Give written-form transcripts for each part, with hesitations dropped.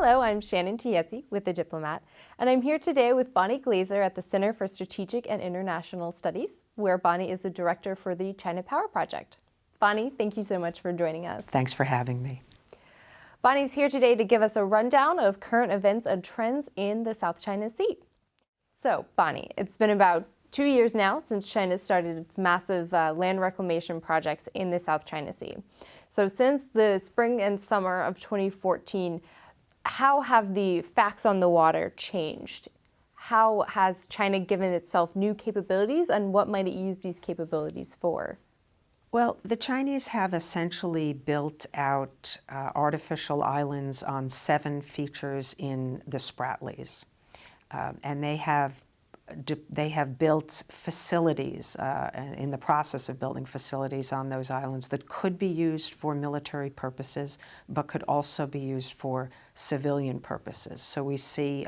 Hello, I'm Shannon Tiesi with the Diplomat, and I'm here today with Bonnie Glaser at the Center for Strategic and International Studies, where Bonnie is the director for the China Power Project. Bonnie, thank you so much for joining us. Thanks for having me. Bonnie's here today to give us a rundown of current events and trends in the South China Sea. So, Bonnie, it's been about 2 years now since China started its massive land reclamation projects in the South China Sea. So since the spring and summer of 2014, how have the facts on the water changed? How has China given itself new capabilities, and what might it use these capabilities for? Well, the Chinese have essentially built out artificial islands on 7 features in the Spratlys. And they have built facilities, in the process of building facilities on those islands that could be used for military purposes, but could also be used for civilian purposes. So we see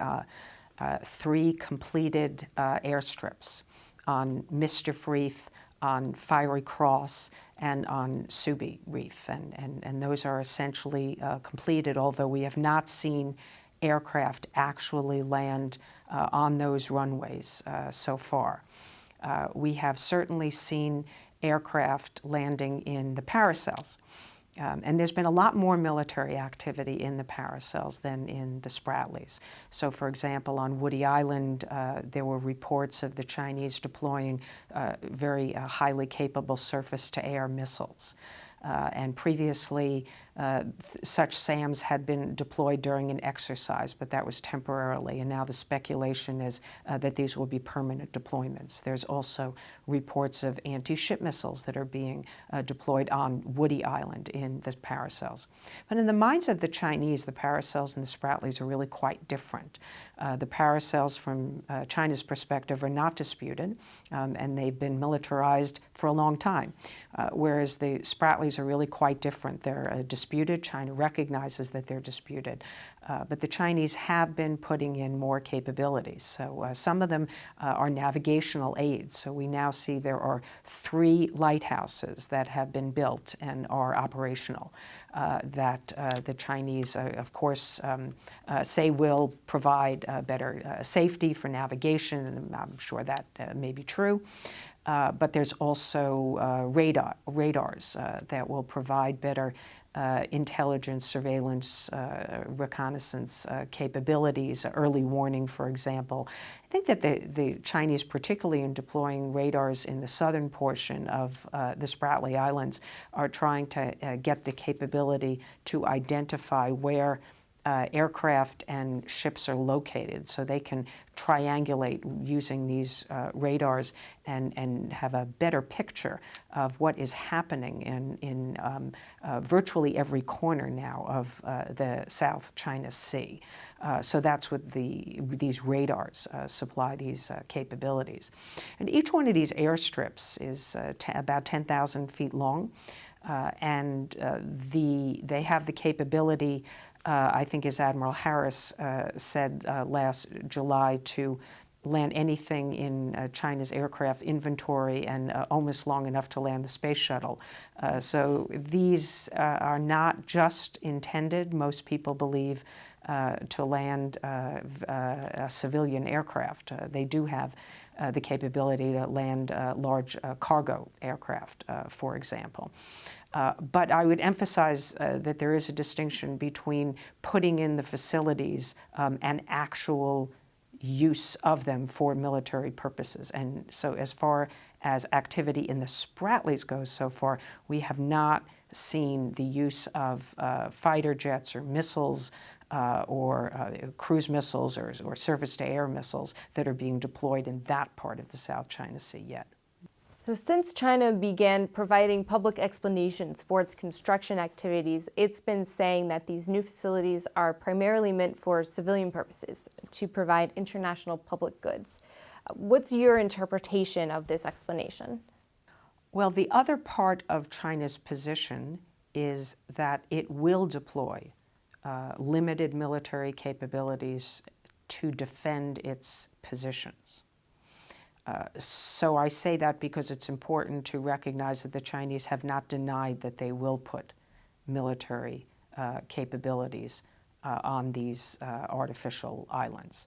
3 completed airstrips on Mischief Reef, on Fiery Cross, and on Subi Reef. And those are essentially completed, although we have not seen aircraft actually land on those runways so far. We have certainly seen aircraft landing in the paracels. And there's been a lot more military activity in the paracels than in the Spratlys. So, for example, on Woody Island, there were reports of the Chinese deploying very highly capable surface-to-air missiles. And previously, such SAMs had been deployed during an exercise, but that was temporarily. And now the speculation is that these will be permanent deployments. There's also reports of anti-ship missiles that are being deployed on Woody Island in the paracels. But in the minds of the Chinese, the paracels and the Spratlys are really quite different. The paracels, from China's perspective, are not disputed, and they've been militarized for a long time, whereas the Spratlys are really quite different. They're disputed. China recognizes that they're disputed. But the Chinese have been putting in more capabilities. So some of them are navigational aids. So we now see there are 3 lighthouses that have been built and are operational that the Chinese, of course, say will provide better safety for navigation, and I'm sure that may be true. But there's also radars that will provide better intelligence, surveillance, reconnaissance capabilities, early warning, for example. I think that the Chinese, particularly in deploying radars in the southern portion of the Spratly Islands, are trying to get the capability to identify where aircraft and ships are located, so they can triangulate using these radars and have a better picture of what is happening in virtually every corner now of the South China Sea. So that's what these radars supply these capabilities. And each one of these airstrips is about 10,000 feet long, and they have the capability, I think, as Admiral Harris said last July, to land anything in China's aircraft inventory and almost long enough to land the space shuttle. So these are not just intended, most people believe, to land a civilian aircraft. They do have the capability to land large cargo aircraft, for example. But I would emphasize that there is a distinction between putting in the facilities and actual use of them for military purposes. And so as far as activity in the Spratlys goes so far, we have not seen the use of fighter jets or missiles or cruise missiles or surface-to-air missiles that are being deployed in that part of the South China Sea yet. So since China began providing public explanations for its construction activities, it's been saying that these new facilities are primarily meant for civilian purposes, to provide international public goods. What's your interpretation of this explanation? Well, the other part of China's position is that it will deploy limited military capabilities to defend its positions. So I say that because it's important to recognize that the Chinese have not denied that they will put military capabilities on these artificial islands.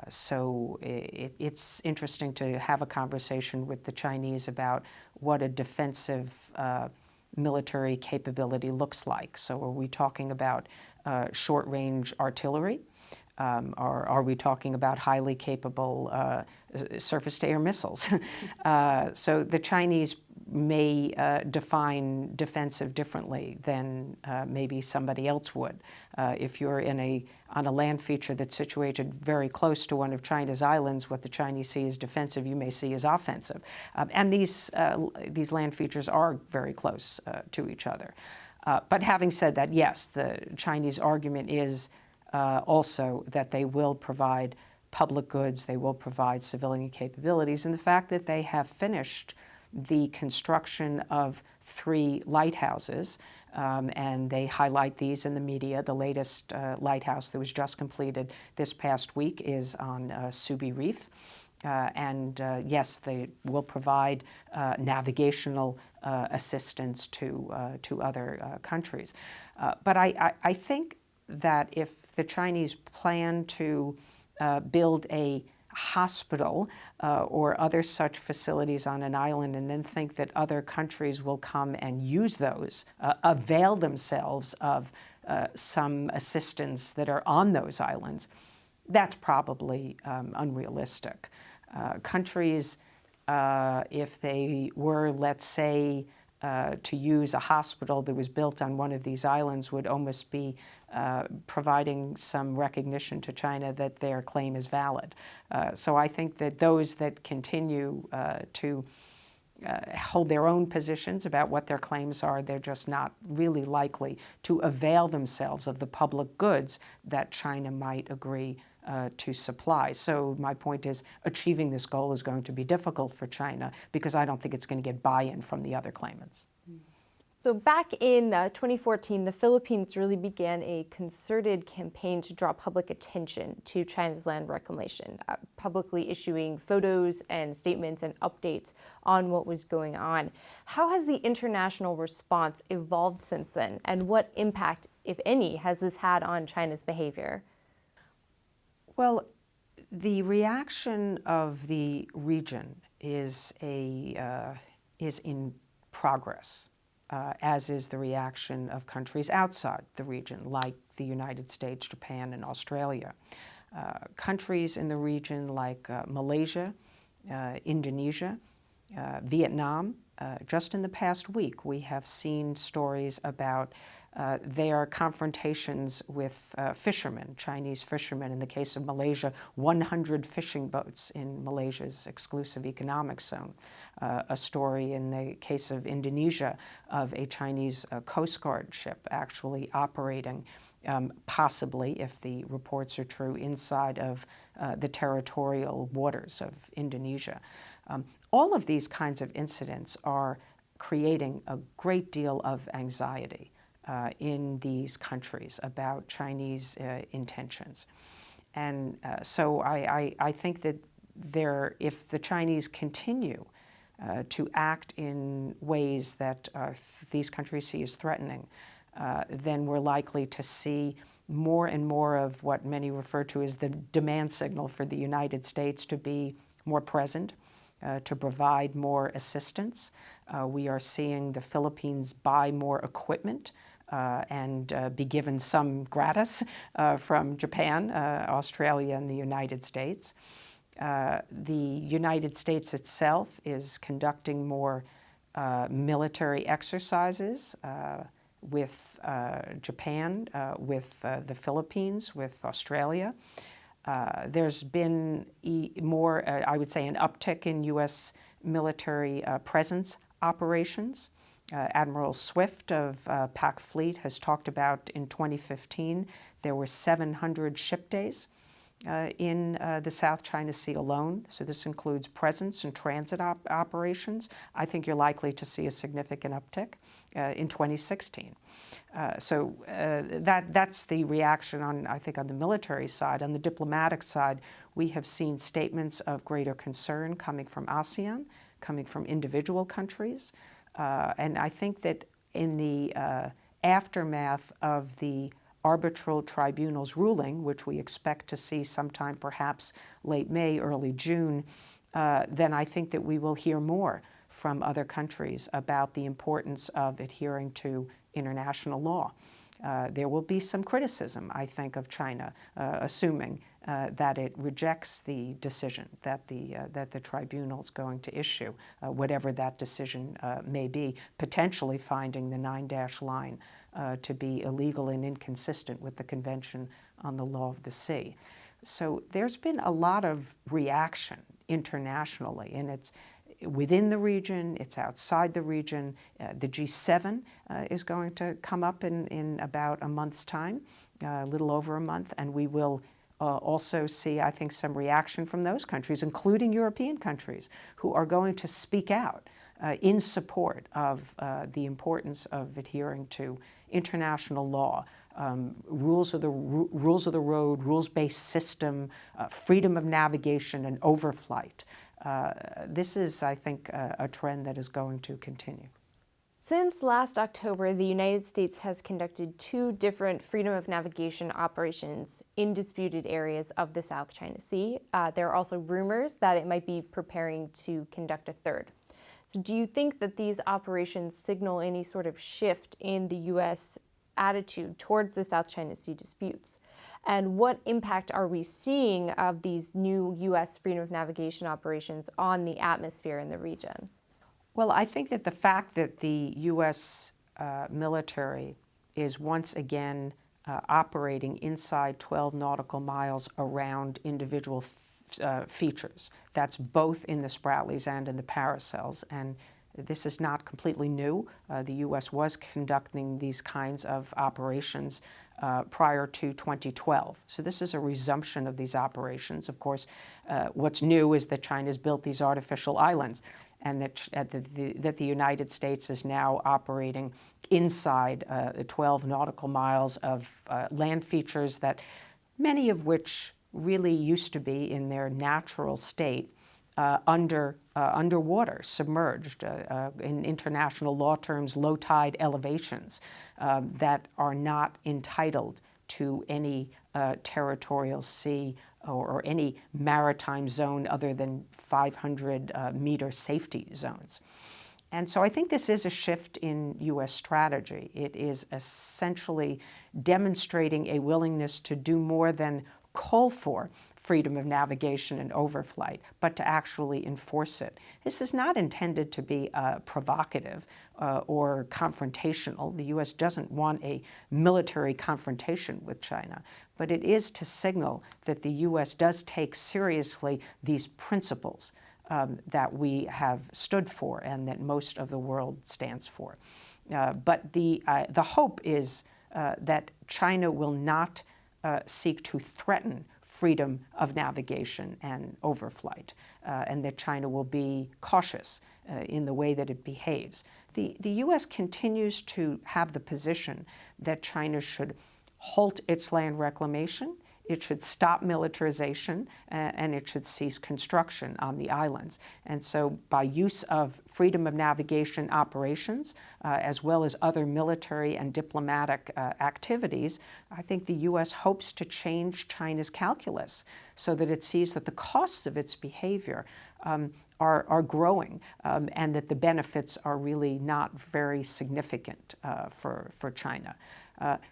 So it's interesting to have a conversation with the Chinese about what a defensive military capability looks like. So are we talking about short-range artillery? Or are we talking about highly capable surface-to-air missiles? So the Chinese may define defensive differently than maybe somebody else would. If you're on a land feature that's situated very close to one of China's islands, what the Chinese see as defensive, you may see as offensive. And these land features are very close to each other. But having said that, yes, the Chinese argument is also that they will provide public goods, they will provide civilian capabilities, and the fact that they have finished the construction of 3 lighthouses, and they highlight these in the media. The latest lighthouse that was just completed this past week is on Subi Reef. Yes, they will provide navigational assistance to other countries. But I think that if the Chinese plan to build a hospital or other such facilities on an island and then think that other countries will come and use those, avail themselves of some assistance that are on those islands, that's probably unrealistic. Countries, if they were, let's say, to use a hospital that was built on one of these islands, would almost be providing some recognition to China that their claim is valid. So I think that those that continue to hold their own positions about what their claims are, they're just not really likely to avail themselves of the public goods that China might agree to supply. So my point is, achieving this goal is going to be difficult for China because I don't think it's going to get buy-in from the other claimants. So back in 2014, the Philippines really began a concerted campaign to draw public attention to China's land reclamation, publicly issuing photos and statements and updates on what was going on. How has the international response evolved since then, and what impact, if any, has this had on China's behavior? Well, the reaction of the region is in progress. As is the reaction of countries outside the region, like the United States, Japan, and Australia. Countries in the region like Malaysia, Indonesia, Vietnam, just in the past week, we have seen stories about their confrontations with fishermen, Chinese fishermen. In the case of Malaysia, 100 fishing boats in Malaysia's exclusive economic zone. A story in the case of Indonesia of a Chinese Coast Guard ship actually operating, possibly, if the reports are true, inside of the territorial waters of Indonesia. All of these kinds of incidents are creating a great deal of anxiety in these countries about Chinese intentions. And so I think that if the Chinese continue to act in ways that these countries see as threatening, then we're likely to see more and more of what many refer to as the demand signal for the United States to be more present, to provide more assistance. We are seeing the Philippines buy more equipment and be given some gratis from Japan, Australia, and the United States. The United States itself is conducting more military exercises with Japan, with the Philippines, with Australia. There's been more, I would say, an uptick in U.S. military presence operations. Admiral Swift of PAC Fleet has talked about in 2015 there were 700 ship days in the South China Sea alone. So this includes presence and transit operations. I think you're likely to see a significant uptick in 2016. So that's the reaction I think on the military side. On the diplomatic side, we have seen statements of greater concern coming from ASEAN, coming from individual countries. And I think that in the aftermath of the arbitral tribunal's ruling, which we expect to see sometime perhaps late May, early June, then I think that we will hear more from other countries about the importance of adhering to international law. There will be some criticism, I think, of China, assuming that it rejects the decision that the tribunal is going to issue, whatever that decision may be, potentially finding the 9-dash line to be illegal and inconsistent with the Convention on the Law of the Sea. So there's been a lot of reaction internationally, and it's within the region, it's outside the region. The G7 is going to come up in about a month's time, a little over a month, and we will also see, I think, some reaction from those countries, including European countries, who are going to speak out in support of the importance of adhering to international law, rules of the road, rules-based system, freedom of navigation, and overflight. This is, I think, a trend that is going to continue. Since last October, the United States has conducted 2 different freedom of navigation operations in disputed areas of the South China Sea. There are also rumors that it might be preparing to conduct a 3rd. So do you think that these operations signal any sort of shift in the U.S. attitude towards the South China Sea disputes? And what impact are we seeing of these new U.S. freedom of navigation operations on the atmosphere in the region? Well, I think that the fact that the U.S. military is once again operating inside 12 nautical miles around individual features, that's both in the Spratlys and in the Paracels, and this is not completely new. The U.S. was conducting these kinds of operations prior to 2012. So this is a resumption of these operations. Of course, what's new is that China's built these artificial islands, and that the United States is now operating inside 12 nautical miles of land features that many of which really used to be in their natural state underwater, submerged, in international law terms, low tide elevations that are not entitled to any territorial sea or any maritime zone other than 500-meter safety zones. And so I think this is a shift in U.S. strategy. It is essentially demonstrating a willingness to do more than call for freedom of navigation and overflight, but to actually enforce it. This is not intended to be provocative or confrontational. The U.S. doesn't want a military confrontation with China, but it is to signal that the U.S. does take seriously these principles that we have stood for and that most of the world stands for. But the hope is that China will not seek to threaten freedom of navigation and overflight, and that China will be cautious in the way that it behaves. The U.S. continues to have the position that China should halt its land reclamation, it should stop militarization, and it should cease construction on the islands. And so by use of freedom of navigation operations, as well as other military and diplomatic activities, I think the U.S. hopes to change China's calculus so that it sees that the costs of its behavior are growing, and that the benefits are really not very significant for China.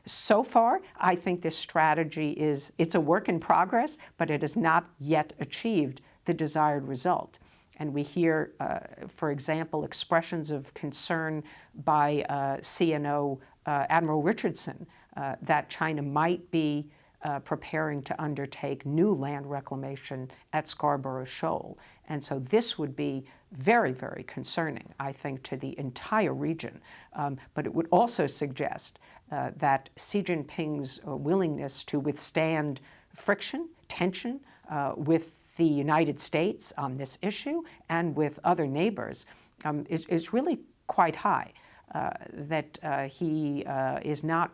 So far, I think this strategy it's a work in progress, but it has not yet achieved the desired result. And we hear, for example, expressions of concern by CNO Admiral Richardson that China might be preparing to undertake new land reclamation at Scarborough Shoal. And so this would be very, very concerning, I think, to the entire region. But it would also suggest that Xi Jinping's willingness to withstand friction, tension with the United States on this issue and with other neighbors is really quite high, that he is not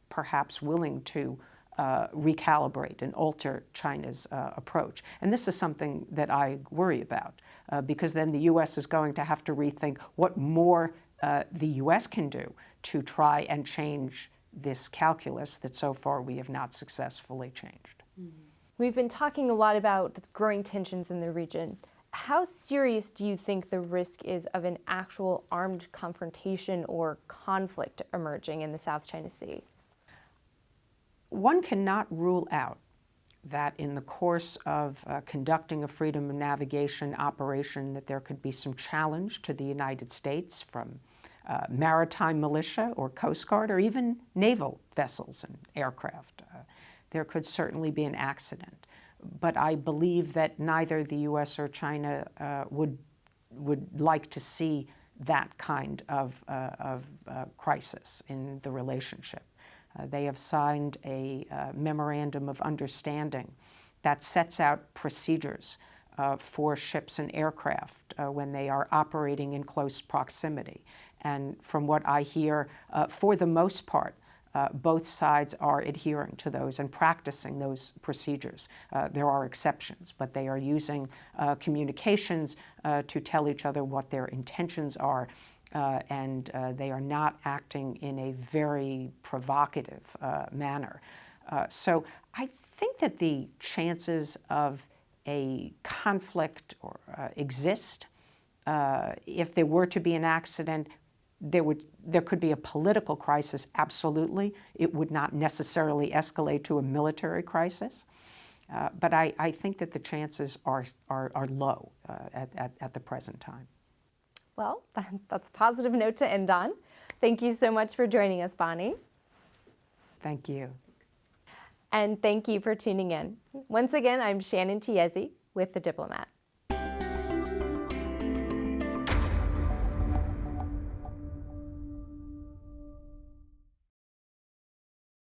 perhaps willing to recalibrate and alter China's approach. And this is something that I worry about, because then the U.S. is going to have to rethink what more the U.S. can do to try and change this calculus that so far we have not successfully changed. We've been talking a lot about growing tensions in the region. How serious do you think the risk is of an actual armed confrontation or conflict emerging in the South China Sea? One cannot rule out that in the course of conducting a freedom of navigation operation that there could be some challenge to the United States from maritime militia or Coast Guard or even naval vessels and aircraft. There could certainly be an accident. But I believe that neither the U.S. or China would like to see that kind of crisis in the relationship. They have signed a memorandum of understanding that sets out procedures for ships and aircraft when they are operating in close proximity. And from what I hear, for the most part, both sides are adhering to those and practicing those procedures. There are exceptions, but they are using communications to tell each other what their intentions are, and they are not acting in a very provocative manner. So I think that the chances of a conflict exist. If there were to be an accident, there could be a political crisis, absolutely. It would not necessarily escalate to a military crisis. But I think that the chances are low at the present time. Well, that's a positive note to end on. Thank you so much for joining us, Bonnie. Thank you. And thank you for tuning in. Once again, I'm Shannon Tiezi with The Diplomat.